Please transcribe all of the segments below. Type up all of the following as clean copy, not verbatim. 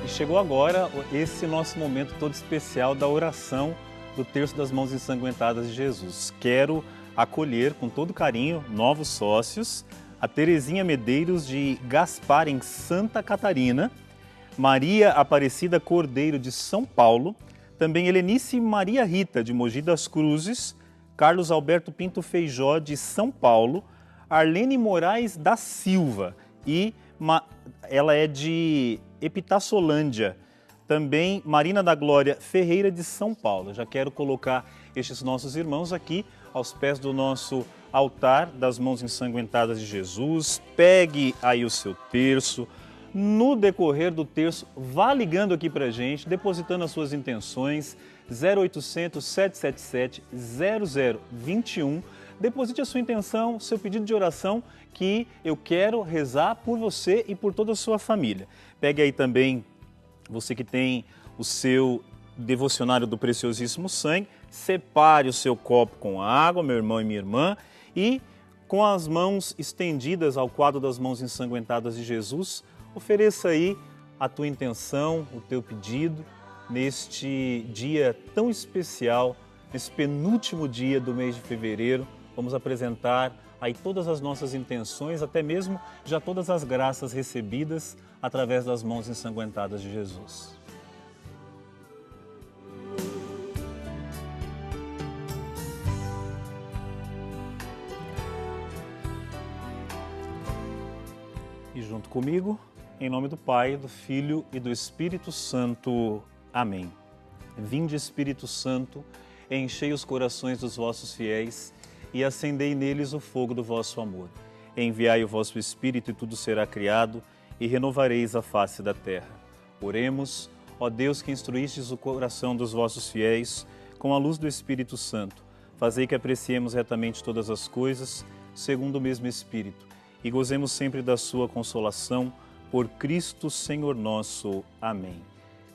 E chegou agora esse nosso momento todo especial da oração do Terço das Mãos Ensanguentadas de Jesus. Quero acolher com todo carinho novos sócios, a Terezinha Medeiros de Gaspar, em Santa Catarina, Maria Aparecida Cordeiro de São Paulo, também Helenice Maria Rita de Mogi das Cruzes, Carlos Alberto Pinto Feijó de São Paulo, Arlene Moraes da Silva e ela é de Epitassolândia, também Marina da Glória Ferreira de São Paulo. Já quero colocar estes nossos irmãos aqui aos pés do nosso altar das Mãos Ensanguentadas de Jesus. Pegue aí o seu terço. No decorrer do terço, vá ligando aqui para a gente, depositando as suas intenções, 0800 777 0021. Deposite a sua intenção, seu pedido de oração, que eu quero rezar por você e por toda a sua família. Pegue aí também, você que tem o seu devocionário do Preciosíssimo Sangue, separe o seu copo com água, meu irmão e minha irmã, e com as mãos estendidas ao quadro das Mãos Ensanguentadas de Jesus, ofereça aí a tua intenção, o teu pedido, neste dia tão especial, nesse penúltimo dia do mês de fevereiro. Vamos apresentar aí todas as nossas intenções, até mesmo já todas as graças recebidas através das Mãos Ensanguentadas de Jesus. E junto comigo, em nome do Pai, do Filho e do Espírito Santo. Amém. Vinde, Espírito Santo, enchei os corações dos vossos fiéis e acendei neles o fogo do vosso amor. Enviai o vosso Espírito e tudo será criado e renovareis a face da terra. Oremos, ó Deus, que instruístes o coração dos vossos fiéis com a luz do Espírito Santo. Fazei que apreciemos retamente todas as coisas, segundo o mesmo Espírito, e gozemos sempre da sua consolação, por Cristo Senhor nosso. Amém.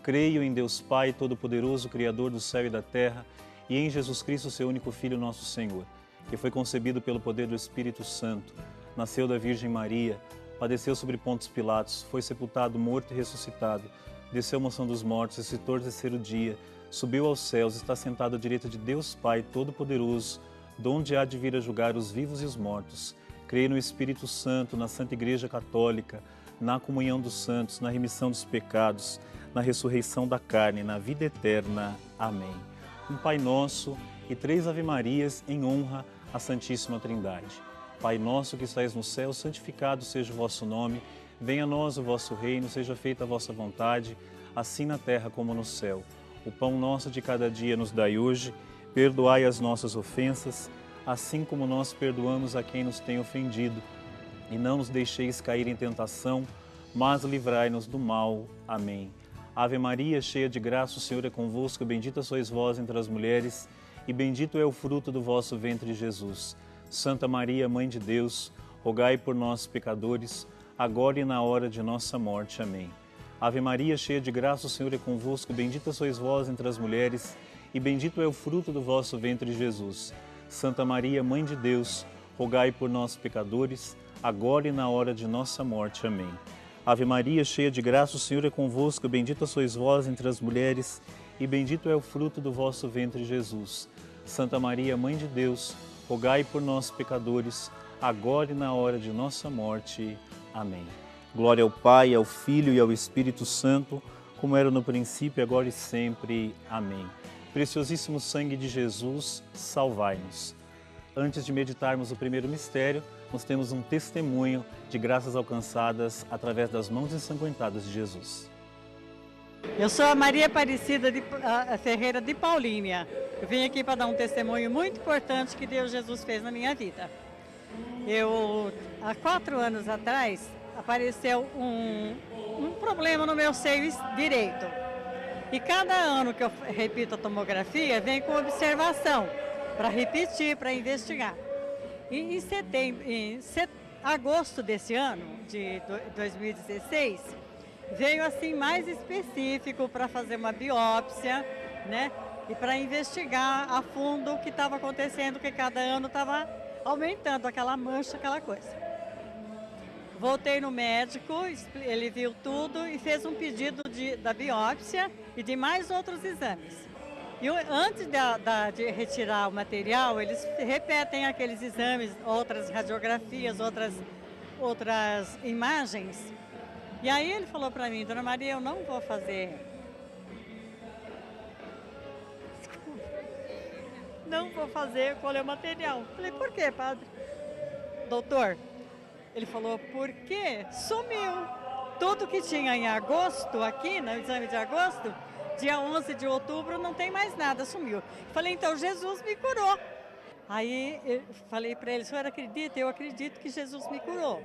Creio em Deus Pai Todo-Poderoso, Criador do céu e da terra, e em Jesus Cristo, seu único Filho, nosso Senhor, que foi concebido pelo poder do Espírito Santo, nasceu da Virgem Maria, padeceu sobre Pontos Pilatos, foi sepultado, morto e ressuscitado, desceu à mansão dos mortos, ressuscitou ao terceiro dia, subiu aos céus, está sentado à direita de Deus Pai Todo-Poderoso, donde há de vir a julgar os vivos e os mortos. Creio no Espírito Santo, na Santa Igreja Católica, na comunhão dos santos, na remissão dos pecados, na ressurreição da carne, na vida eterna. Amém. Um Pai Nosso e 3 Ave-Marias em honra à Santíssima Trindade. Pai nosso que estais no céu, santificado seja o vosso nome. Venha a nós o vosso reino, seja feita a vossa vontade, assim na terra como no céu. O pão nosso de cada dia nos dai hoje. Perdoai as nossas ofensas, assim como nós perdoamos a quem nos tem ofendido. E não nos deixeis cair em tentação, mas livrai-nos do mal. Amém. Ave Maria, cheia de graça, o Senhor é convosco, bendita sois vós entre as mulheres, e bendito é o fruto do vosso ventre, Jesus. Santa Maria, Mãe de Deus, rogai por nós, pecadores, agora e na hora de nossa morte. Amém. Ave Maria, cheia de graça, o Senhor é convosco, bendita sois vós entre as mulheres, e bendito é o fruto do vosso ventre, Jesus. Santa Maria, Mãe de Deus, rogai por nós, pecadores, agora e na hora de nossa morte. Amém. Ave Maria, cheia de graça, o Senhor é convosco, bendita sois vós entre as mulheres, e bendito é o fruto do vosso ventre, Jesus. Santa Maria, Mãe de Deus, rogai por nós, pecadores, agora e na hora de nossa morte. Amém. Glória ao Pai, ao Filho e ao Espírito Santo, como era no princípio, agora e sempre. Amém. Preciosíssimo sangue de Jesus, salvai-nos. Antes de meditarmos o primeiro mistério, nós temos um testemunho de graças alcançadas através das Mãos Ensanguentadas de Jesus. Eu sou a Maria Aparecida Ferreira de Paulínia. Eu vim aqui para dar um testemunho muito importante que Deus Jesus fez na minha vida. Há 4 anos atrás, apareceu um problema no meu seio direito. E cada ano que eu repito a tomografia, vem com observação, para repetir, para investigar. E em agosto desse ano, de 2016, veio assim mais específico para fazer uma biópsia, né? E para investigar a fundo o que estava acontecendo, que cada ano estava aumentando aquela mancha, aquela coisa. Voltei no médico, ele viu tudo e fez um pedido da biópsia e de mais outros exames. E antes de retirar o material, eles repetem aqueles exames, outras radiografias, outras imagens. E aí ele falou para mim: Dona Maria, eu não vou fazer. Não vou fazer colher o material. Falei: por quê, padre? Doutor, ele falou: porque sumiu. Tudo que tinha em agosto, aqui no exame de agosto, dia 11 de outubro, não tem mais nada, sumiu. Falei: então Jesus me curou. Aí eu falei para ele: o senhor acredita? Eu acredito que Jesus me curou.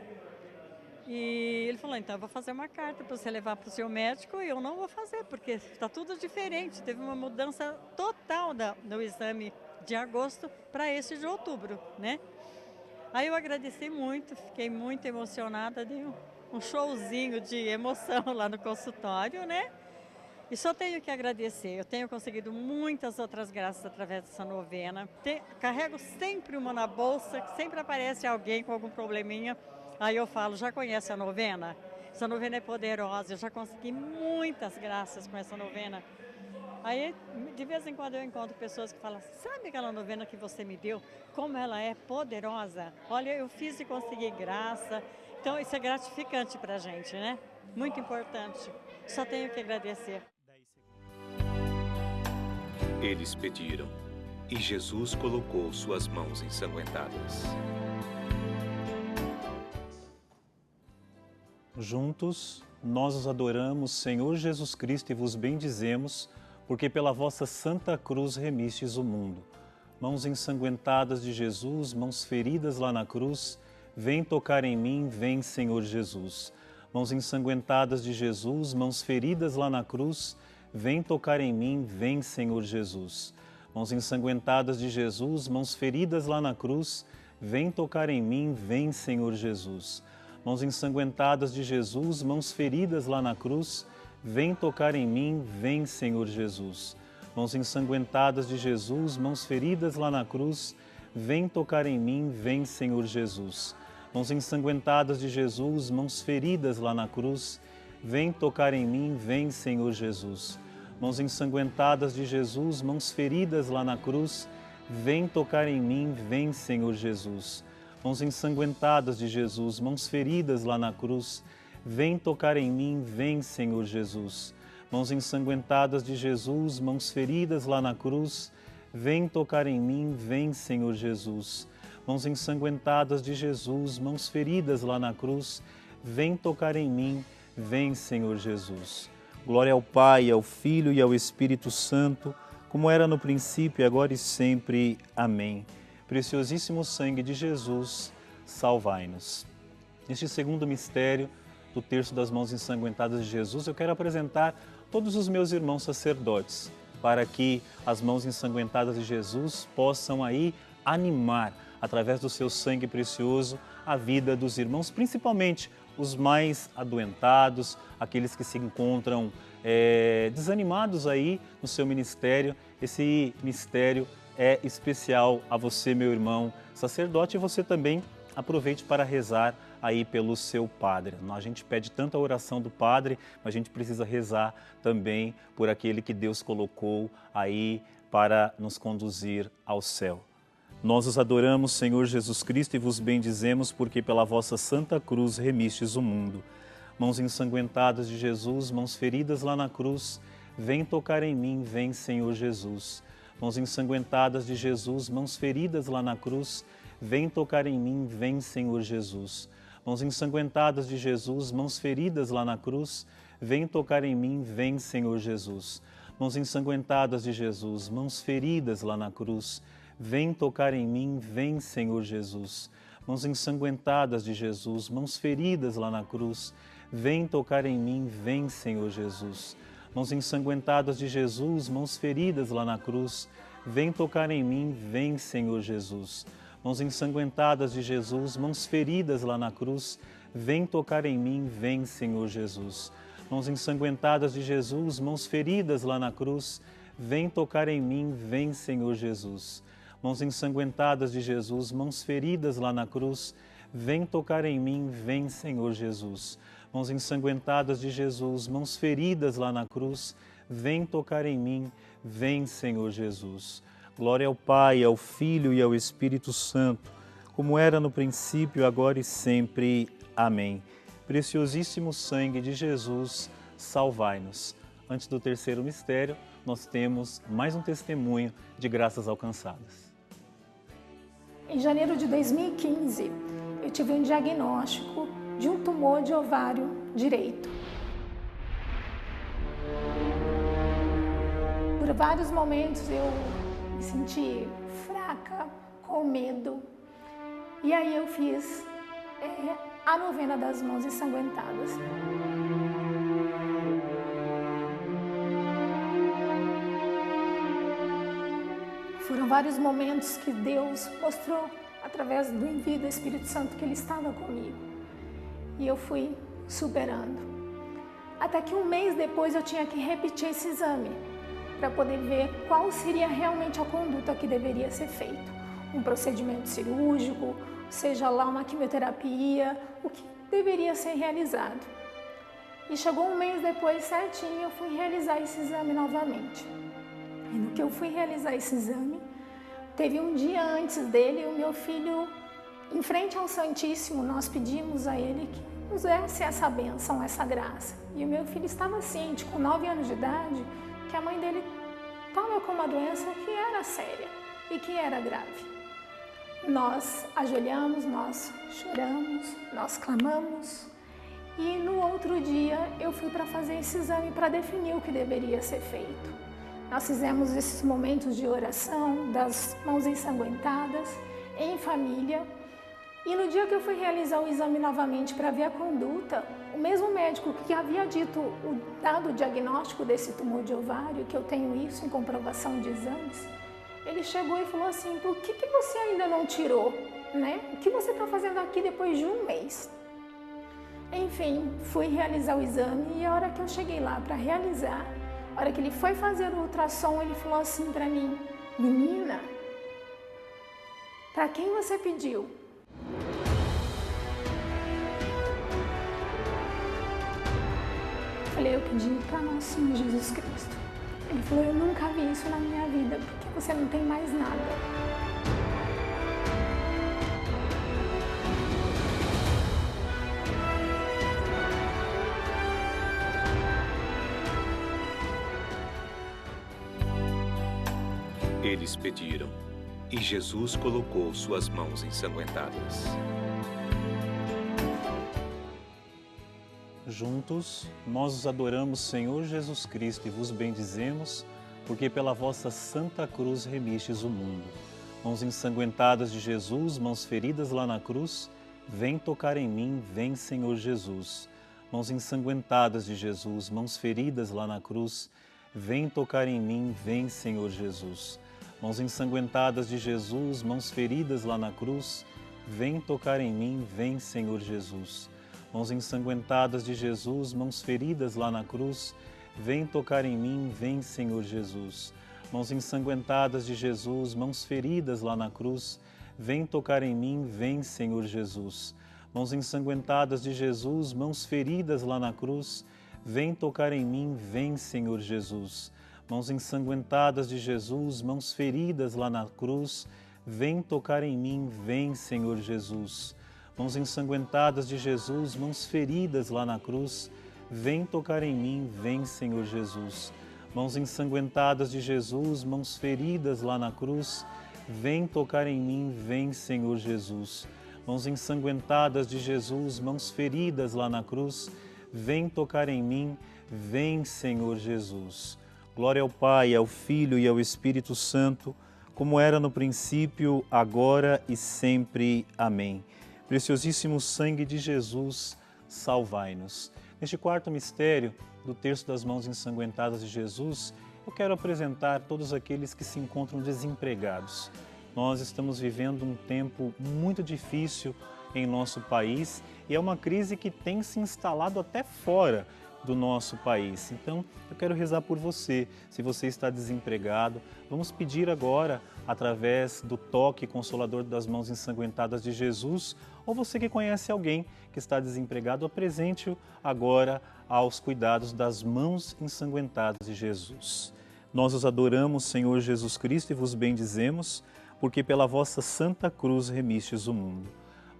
E ele falou: então eu vou fazer uma carta para você levar para o seu médico e eu não vou fazer, porque está tudo diferente. Teve uma mudança total do exame de agosto para esse de outubro, né? Aí eu agradeci muito, fiquei muito emocionada, dei um showzinho de emoção lá no consultório, né? E só tenho que agradecer. Eu tenho conseguido muitas outras graças através dessa novena. Carrego sempre uma na bolsa, que sempre aparece alguém com algum probleminha. Aí eu falo: já conhece a novena? Essa novena é poderosa, eu já consegui muitas graças com essa novena. Aí, de vez em quando eu encontro pessoas que falam: sabe aquela novena que você me deu? Como ela é poderosa. Olha, eu fiz e consegui graça. Então, isso é gratificante para a gente, né? Muito importante. Só tenho que agradecer. Eles pediram, e Jesus colocou suas mãos ensanguentadas. Juntos, nós os adoramos, Senhor Jesus Cristo, e vos bendizemos, porque pela vossa santa cruz remistes o mundo. Mãos ensanguentadas de Jesus, mãos feridas lá na cruz, vem tocar em mim, vem, Senhor Jesus. Mãos ensanguentadas de Jesus, mãos feridas lá na cruz, vem tocar em mim, vem, Senhor Jesus. Mãos ensanguentadas de Jesus, mãos feridas lá na cruz, vem tocar em mim, vem, Senhor Jesus. Mãos ensanguentadas de Jesus, mãos feridas lá na cruz, vem tocar em mim, vem, Senhor Jesus. Mãos ensanguentadas de Jesus, mãos feridas lá na cruz, vem tocar em mim, vem, Senhor Jesus. Mãos ensanguentadas de Jesus, mãos feridas lá na cruz, vem tocar em mim, vem, Senhor Jesus. Mãos ensanguentadas de Jesus, mãos feridas lá na cruz, vem tocar em mim, vem, Senhor Jesus. Mãos ensanguentadas de Jesus, mãos feridas lá na cruz, vem tocar em mim, vem, Senhor Jesus. Mãos ensanguentadas de Jesus, mãos feridas lá na cruz, vem tocar em mim, vem, Senhor Jesus. Mãos ensanguentadas de Jesus, mãos feridas lá na cruz, vem tocar em mim, vem, Senhor Jesus. Glória ao Pai, ao Filho e ao Espírito Santo, como era no princípio, agora e sempre. Amém. Preciosíssimo sangue de Jesus, salvai-nos. Neste segundo mistério do terço das mãos ensanguentadas de Jesus, eu quero apresentar todos os meus irmãos sacerdotes, para que as mãos ensanguentadas de Jesus possam aí animar, através do seu sangue precioso, a vida dos irmãos, principalmente os mais adoentados, aqueles que se encontram desanimados aí no seu ministério. Esse mistério é especial a você, meu irmão sacerdote, e você também aproveite para rezar aí pelo seu padre. A gente pede tanto a oração do padre, mas a gente precisa rezar também por aquele que Deus colocou aí para nos conduzir ao céu. Nós os adoramos, Senhor Jesus Cristo, e vos bendizemos, porque pela vossa santa cruz remistes o mundo. Mãos ensanguentadas de Jesus, mãos feridas lá na cruz, vem tocar em mim, vem, Senhor Jesus. Mãos ensanguentadas de Jesus, mãos feridas lá na cruz, vem tocar em mim, vem, Senhor Jesus. Mãos ensanguentadas de Jesus, mãos feridas lá na cruz, vem tocar em mim, vem, Senhor Jesus. Mãos ensanguentadas de Jesus, mãos feridas lá na cruz, vem tocar em mim, vem, Senhor Jesus. Mãos ensanguentadas de Jesus, mãos feridas lá na cruz, vem tocar em mim, vem, Senhor Jesus. Mãos ensanguentadas de Jesus, mãos feridas lá na cruz, vem tocar em mim, vem, Senhor Jesus. Mãos ensanguentadas de Jesus, mãos feridas lá na cruz, vem tocar em mim, vem, Senhor Jesus. Mãos ensanguentadas de Jesus, mãos feridas lá na cruz, vem tocar em mim, vem, Senhor Jesus. Mãos ensanguentadas de Jesus, mãos feridas lá na cruz, vem tocar em mim, vem Senhor Jesus. Mãos ensanguentadas de Jesus, mãos feridas lá na cruz, vem tocar em mim, vem Senhor Jesus. Glória ao Pai, ao Filho e ao Espírito Santo, como era no princípio, agora e sempre. Amém. Preciosíssimo sangue de Jesus, salvai-nos. Antes do terceiro mistério, nós temos mais um testemunho de graças alcançadas. Em janeiro de 2015, eu tive um diagnóstico de um tumor de ovário direito. Por vários momentos eu me senti fraca, com medo. E aí eu fiz a novena das mãos ensanguentadas. Foram vários momentos que Deus mostrou, através do envio do Espírito Santo, que Ele estava comigo. E eu fui superando. Até que um mês depois eu tinha que repetir esse exame, para poder ver qual seria realmente a conduta que deveria ser feito. Um procedimento cirúrgico, seja lá uma quimioterapia, o que deveria ser realizado. E chegou um mês depois, certinho, eu fui realizar esse exame novamente. E no que eu fui realizar esse exame, teve um dia antes dele, o meu filho, em frente ao Santíssimo, nós pedimos a ele que nos desse essa bênção, essa graça. E o meu filho estava ciente, com 9 anos de idade, que a mãe dele estava com uma doença que era séria e que era grave. Nós ajoelhamos, nós choramos, nós clamamos. E no outro dia eu fui para fazer esse exame para definir o que deveria ser feito. Nós fizemos esses momentos de oração, das mãos ensanguentadas, em família. E no dia que eu fui realizar o exame novamente para ver a conduta, o mesmo médico que havia dado o diagnóstico desse tumor de ovário, que eu tenho isso em comprovação de exames, ele chegou e falou assim: por que você ainda não tirou, né? O que você está fazendo aqui depois de um mês? Enfim, fui realizar o exame e a hora que eu cheguei lá para realizar, a hora que ele foi fazer o ultrassom, ele falou assim para mim: menina, para quem você pediu? Eu falei: eu pedi para nosso Senhor Jesus Cristo. Ele falou: eu nunca vi isso na minha vida, porque você não tem mais nada. Eles pediram, e Jesus colocou suas mãos ensanguentadas. Juntos, nós os adoramos, Senhor Jesus Cristo, e vos bendizemos, porque pela vossa santa cruz remistes o mundo. Mãos ensanguentadas de Jesus, mãos feridas lá na cruz, vem tocar em mim, vem Senhor Jesus. Mãos ensanguentadas de Jesus, mãos feridas lá na cruz, vem tocar em mim, vem Senhor Jesus. Mãos ensanguentadas de Jesus, mãos feridas lá na cruz, vem tocar em mim, vem Senhor Jesus. Mãos ensanguentadas de Jesus, mãos feridas lá na cruz, vem tocar em mim, vem Senhor Jesus. Mãos ensanguentadas de Jesus, mãos feridas lá na cruz, vem tocar em mim, vem Senhor Jesus. Mãos ensanguentadas de Jesus, mãos feridas lá na cruz, vem tocar em mim, vem Senhor Jesus. Mãos ensanguentadas de Jesus, mãos feridas lá na cruz, vem tocar em mim, vem Senhor Jesus. Mãos ensanguentadas de Jesus, mãos feridas lá na cruz, vem tocar em mim, vem Senhor Jesus. Mãos ensanguentadas de Jesus, mãos feridas lá na cruz, vem tocar em mim, vem Senhor Jesus. Mãos ensanguentadas de Jesus, mãos feridas lá na cruz, vem tocar em mim, vem Senhor Jesus. Glória ao Pai, ao Filho e ao Espírito Santo, como era no princípio, agora e sempre. Amém. Preciosíssimo sangue de Jesus, salvai-nos. Neste quarto mistério do terço das mãos ensanguentadas de Jesus, eu quero apresentar todos aqueles que se encontram desempregados. Nós estamos vivendo um tempo muito difícil em nosso país e é uma crise que tem se instalado até fora do nosso país. Então, eu quero rezar por você. Se você está desempregado, vamos pedir agora, através do toque consolador das mãos ensanguentadas de Jesus, ou você que conhece alguém que está desempregado, apresente-o agora aos cuidados das mãos ensanguentadas de Jesus. Nós os adoramos, Senhor Jesus Cristo, e vos bendizemos, porque pela vossa santa cruz remistes o mundo.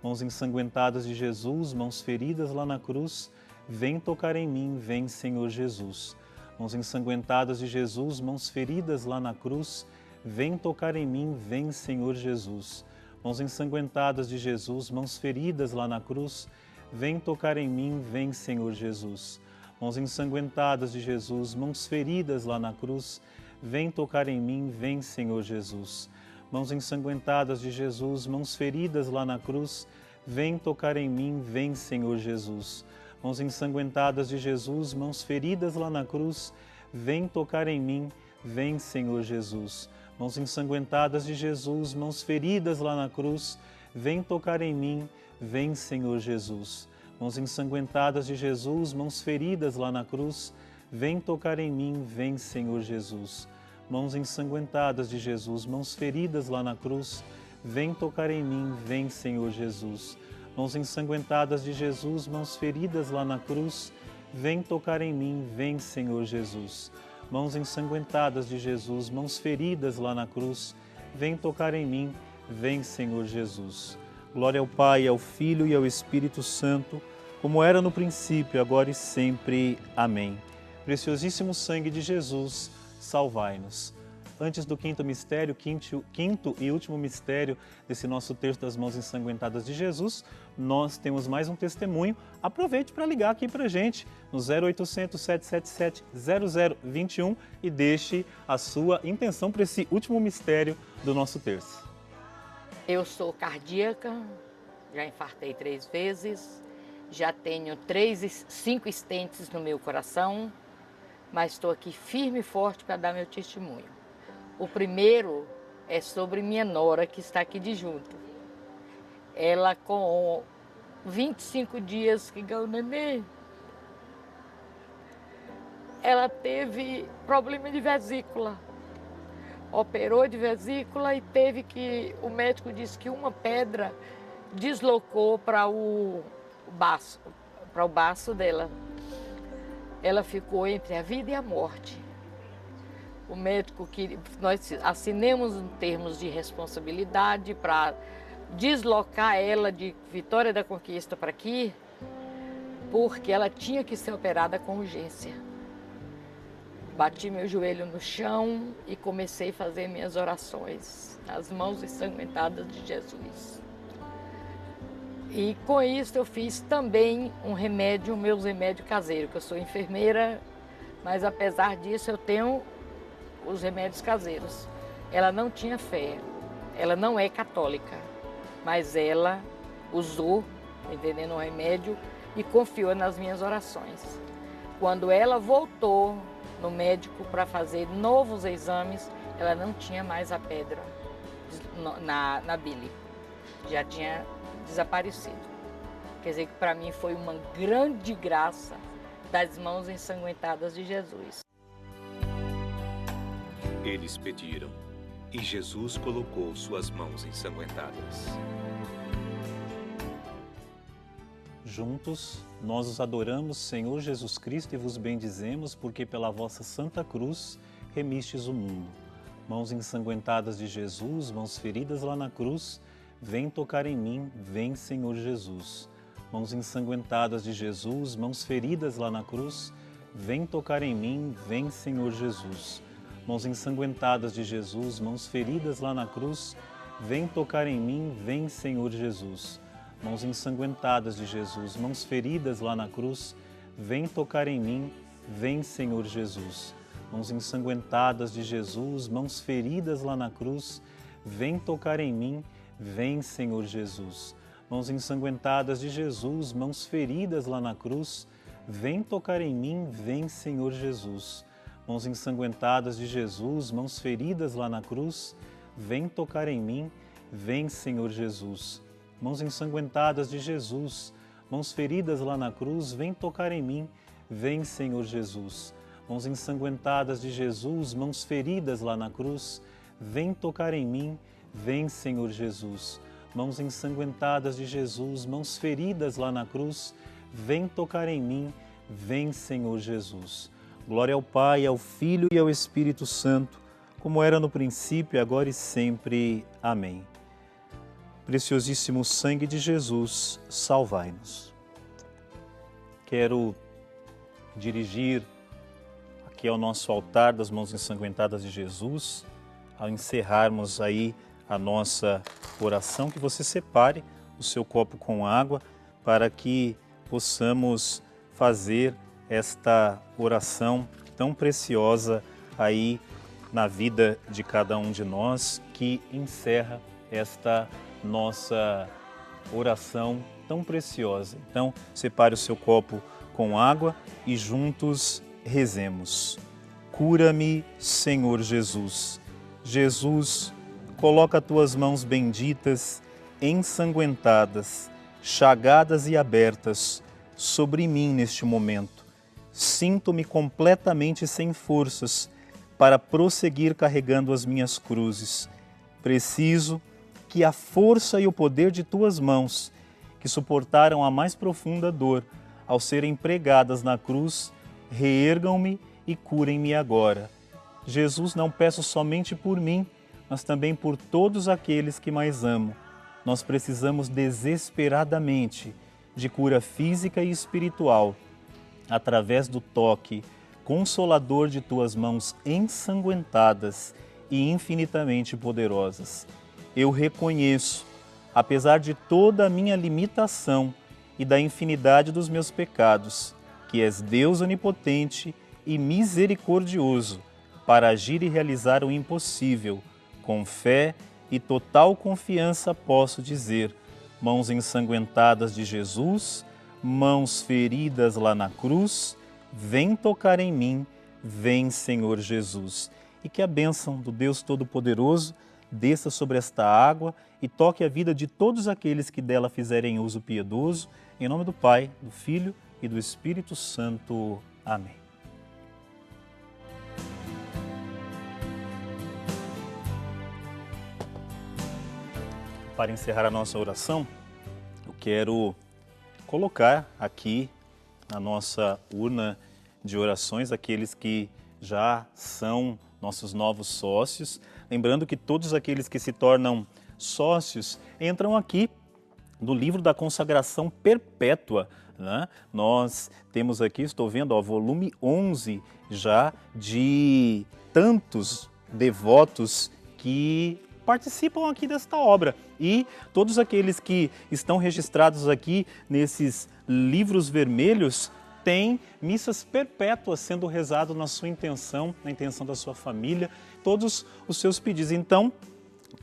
Mãos ensanguentadas de Jesus, mãos feridas lá na cruz, vem tocar em mim, vem, Senhor Jesus. Mãos ensanguentadas de Jesus, mãos feridas lá na cruz, vem tocar em mim, vem, Senhor Jesus. Mãos ensanguentadas de Jesus, mãos feridas lá na cruz, vem tocar em mim, vem, Senhor Jesus. Mãos ensanguentadas de Jesus, mãos feridas lá na cruz, vem tocar em mim, vem, Senhor Jesus. Mãos ensanguentadas de Jesus, mãos feridas lá na cruz, vem tocar em mim, vem, Senhor Jesus. Mãos ensanguentadas de Jesus, mãos feridas lá na cruz, vem tocar em mim, vem, Senhor Jesus. Mãos ensanguentadas de Jesus, mãos feridas lá na cruz, vem tocar em mim, vem, Senhor Jesus. Mãos ensanguentadas de Jesus, mãos feridas lá na cruz, vem tocar em mim, vem, Senhor Jesus. Mãos ensanguentadas de Jesus, mãos feridas lá na cruz, vem tocar em mim, vem, Senhor Jesus. Mãos ensanguentadas de Jesus, mãos feridas lá na cruz, vem tocar em mim, vem, Senhor Jesus. Mãos ensanguentadas de Jesus, mãos feridas lá na cruz, vem tocar em mim, vem, Senhor Jesus. Glória ao Pai, ao Filho e ao Espírito Santo, como era no princípio, agora e sempre. Amém. Preciosíssimo sangue de Jesus, salvai-nos. Antes do quinto mistério, quinto e último mistério desse nosso terço das mãos ensanguentadas de Jesus, nós temos mais um testemunho. Aproveite para ligar aqui para a gente no 0800 777 0021 e deixe a sua intenção para esse último mistério do nosso terço. Eu sou cardíaca, já infartei 3 vezes, já tenho 5 stents no meu coração, mas estou aqui firme e forte para dar meu testemunho. O primeiro é sobre minha nora, que está aqui de junto. Ela, com 25 dias que ganhou o nenê, ela teve problema de vesícula. Operou de vesícula e teve que... O médico disse que uma pedra deslocou para o baço dela. Ela ficou entre a vida e a morte. O médico que nós assinamos em termos de responsabilidade para deslocar ela de Vitória da Conquista para aqui, porque ela tinha que ser operada com urgência. Bati meu joelho no chão e comecei a fazer minhas orações nas mãos ensanguentadas de Jesus. E com isso eu fiz também meus remédios caseiros, que eu sou enfermeira, mas apesar disso eu tenho os remédios caseiros. Ela não tinha fé, ela não é católica, mas ela usou, entendendo, o remédio e confiou nas minhas orações. Quando ela voltou no médico para fazer novos exames, ela não tinha mais a pedra na bile, já tinha desaparecido. Quer dizer que para mim foi uma grande graça das mãos ensanguentadas de Jesus. Eles pediram, e Jesus colocou suas mãos ensanguentadas. Juntos, nós os adoramos, Senhor Jesus Cristo, e vos bendizemos, porque pela vossa santa cruz remistes o mundo. Mãos ensanguentadas de Jesus, mãos feridas lá na cruz, vem tocar em mim, vem, Senhor Jesus. Mãos ensanguentadas de Jesus, mãos feridas lá na cruz, vem tocar em mim, vem, Senhor Jesus. Mãos ensanguentadas de Jesus, mãos feridas lá na cruz, vem tocar em mim, vem, Senhor Jesus. Mãos ensanguentadas de Jesus, mãos feridas lá na cruz, vem tocar em mim, vem, Senhor Jesus. Mãos ensanguentadas de Jesus, mãos feridas lá na cruz, vem tocar em mim, vem, Senhor Jesus. Mãos ensanguentadas de Jesus, mãos feridas lá na cruz, vem tocar em mim, vem, Senhor Jesus. Mãos ensanguentadas de Jesus, mãos feridas lá na cruz, vem tocar em mim, vem, Senhor Jesus. Mãos ensanguentadas de Jesus, mãos feridas lá na cruz, vem tocar em mim, vem Senhor Jesus. Mãos ensanguentadas de Jesus, mãos feridas lá na cruz, vem tocar em mim, vem Senhor Jesus. Mãos ensanguentadas de Jesus, mãos feridas lá na cruz, vem tocar em mim, vem Senhor Jesus. Glória ao Pai, ao Filho e ao Espírito Santo, como era no princípio, agora e sempre. Amém. Preciosíssimo sangue de Jesus, salvai-nos. Quero dirigir aqui ao nosso altar das mãos ensanguentadas de Jesus, ao encerrarmos aí a nossa oração, que você separe o seu copo com água para que possamos fazer esta oração tão preciosa aí na vida de cada um de nós, que encerra esta nossa oração tão preciosa. Então, separe o seu copo com água e juntos rezemos. Cura-me, Senhor Jesus. Jesus, coloca tuas mãos benditas, ensanguentadas, chagadas e abertas sobre mim neste momento. Sinto-me completamente sem forças para prosseguir carregando as minhas cruzes. Preciso que a força e o poder de tuas mãos, que suportaram a mais profunda dor ao serem pregadas na cruz, reergam-me e curem-me agora. Jesus, não peço somente por mim, mas também por todos aqueles que mais amo. Nós precisamos desesperadamente de cura física e espiritual, através do toque consolador de tuas mãos ensanguentadas e infinitamente poderosas. Eu reconheço, apesar de toda a minha limitação e da infinidade dos meus pecados, que és Deus onipotente e misericordioso para agir e realizar o impossível. Com fé e total confiança posso dizer: mãos ensanguentadas de Jesus, mãos feridas lá na cruz, vem tocar em mim, vem Senhor Jesus. E que a bênção do Deus Todo-Poderoso desça sobre esta água e toque a vida de todos aqueles que dela fizerem uso piedoso. Em nome do Pai, do Filho e do Espírito Santo. Amém. Para encerrar a nossa oração, eu quero colocar aqui na nossa urna de orações aqueles que já são nossos novos sócios. Lembrando que todos aqueles que se tornam sócios entram aqui no livro da consagração perpétua, né? Nós temos aqui, estou vendo, ó, volume 11 já de tantos devotos que participam aqui desta obra. E todos aqueles que estão registrados aqui nesses livros vermelhos têm missas perpétuas sendo rezado na sua intenção, na intenção da sua família, todos os seus pedidos. Então,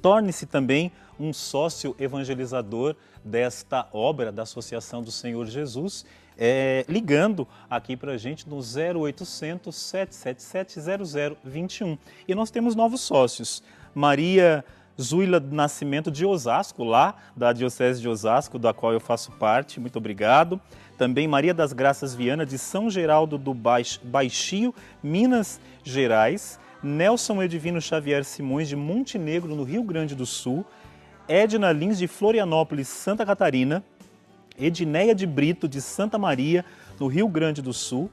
torne-se também um sócio evangelizador desta obra da Associação do Senhor Jesus, ligando aqui para a gente no 0800 777 0021. E nós temos novos sócios. Maria Zuila do Nascimento de Osasco, lá da Diocese de Osasco, da qual eu faço parte, muito obrigado. Também Maria das Graças Viana, de São Geraldo do Baixio, Minas Gerais. Nelson Edivino Xavier Simões, de Montenegro, no Rio Grande do Sul. Edna Lins, de Florianópolis, Santa Catarina. Edneia de Brito, de Santa Maria, no Rio Grande do Sul.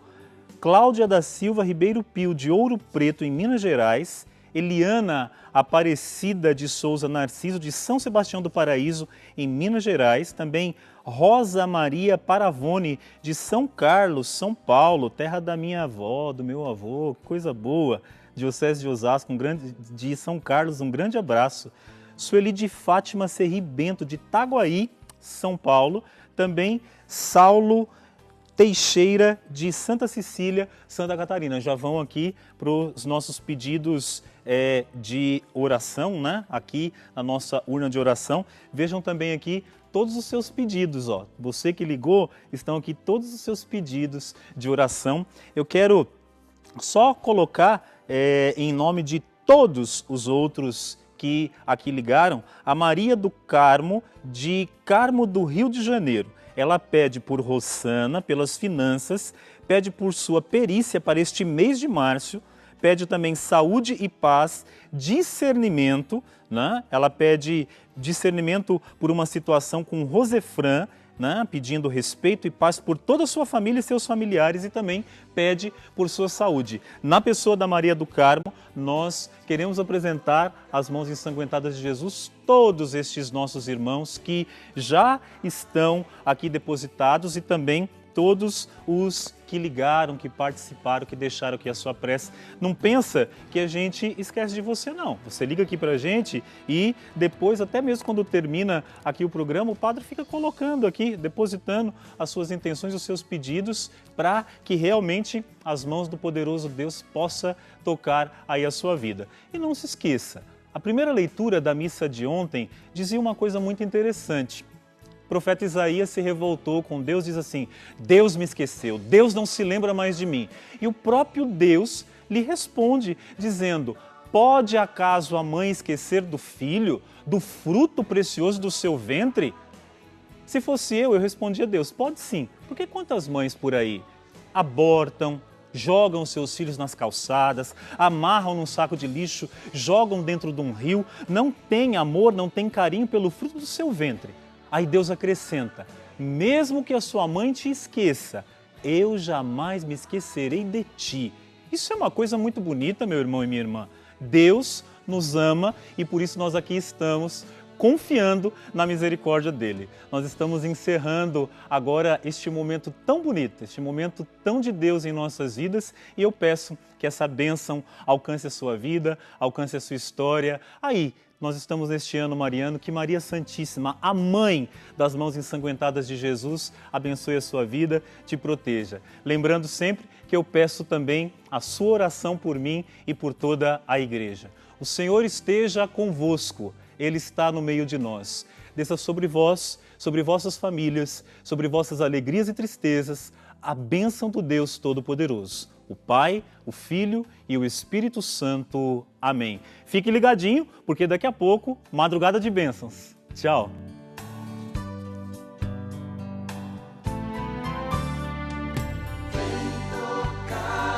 Cláudia da Silva Ribeiro Pio, de Ouro Preto, em Minas Gerais. Eliana Aparecida de Souza Narciso, de São Sebastião do Paraíso, em Minas Gerais. Também Rosa Maria Paravone, de São Carlos, São Paulo, terra da minha avó, do meu avô, coisa boa. Diocese de Osasco, de São Carlos, um grande abraço. Sueli de Fátima Serri Bento, de Itaguaí, São Paulo. Também Saulo Teixeira, de Santa Cecília, Santa Catarina. Já vão aqui para os nossos pedidos de oração, né? Aqui na nossa urna de oração. Vejam também aqui todos os seus pedidos, ó. Você que ligou, estão aqui todos os seus pedidos de oração. Eu quero só colocar em nome de todos os outros que aqui ligaram, a Maria do Carmo, de Carmo do Rio de Janeiro. Ela pede por Rossana, pelas finanças, pede por sua perícia para este mês de março, pede também saúde e paz, discernimento, né? Ela pede discernimento por uma situação com Rosefran, né? Pedindo respeito e paz por toda a sua família e seus familiares, e também pede por sua saúde. Na pessoa da Maria do Carmo, nós queremos apresentar as mãos ensanguentadas de Jesus, todos estes nossos irmãos que já estão aqui depositados, e também todos os que ligaram, que participaram, que deixaram aqui a sua prece. Não pensa que a gente esquece de você, não. Você liga aqui pra gente e depois, até mesmo quando termina aqui o programa, o padre fica colocando aqui, depositando as suas intenções, os seus pedidos, para que realmente as mãos do poderoso Deus possa tocar aí a sua vida. E não se esqueça, a primeira leitura da missa de ontem dizia uma coisa muito interessante. O profeta Isaías se revoltou com Deus, diz assim: Deus me esqueceu, Deus não se lembra mais de mim. E o próprio Deus lhe responde dizendo: pode acaso a mãe esquecer do filho, do fruto precioso do seu ventre? Se fosse eu respondia a Deus: pode sim, porque quantas mães por aí abortam, jogam seus filhos nas calçadas, amarram num saco de lixo, jogam dentro de um rio, não têm amor, não têm carinho pelo fruto do seu ventre. Aí Deus acrescenta: mesmo que a sua mãe te esqueça, eu jamais me esquecerei de ti. Isso é uma coisa muito bonita, meu irmão e minha irmã. Deus nos ama e por isso nós aqui estamos confiando na misericórdia dele. Nós estamos encerrando agora este momento tão bonito, este momento tão de Deus em nossas vidas, e eu peço que essa bênção alcance a sua vida, alcance a sua história. Aí, nós estamos neste ano mariano, que Maria Santíssima, a mãe das mãos ensanguentadas de Jesus, abençoe a sua vida, te proteja. Lembrando sempre que eu peço também a sua oração por mim e por toda a igreja. O Senhor esteja convosco, Ele está no meio de nós. Desça sobre vós, sobre vossas famílias, sobre vossas alegrias e tristezas, a bênção do Deus Todo-Poderoso, o Pai, o Filho e o Espírito Santo. Amém. Fique ligadinho, porque daqui a pouco, madrugada de bênçãos. Tchau.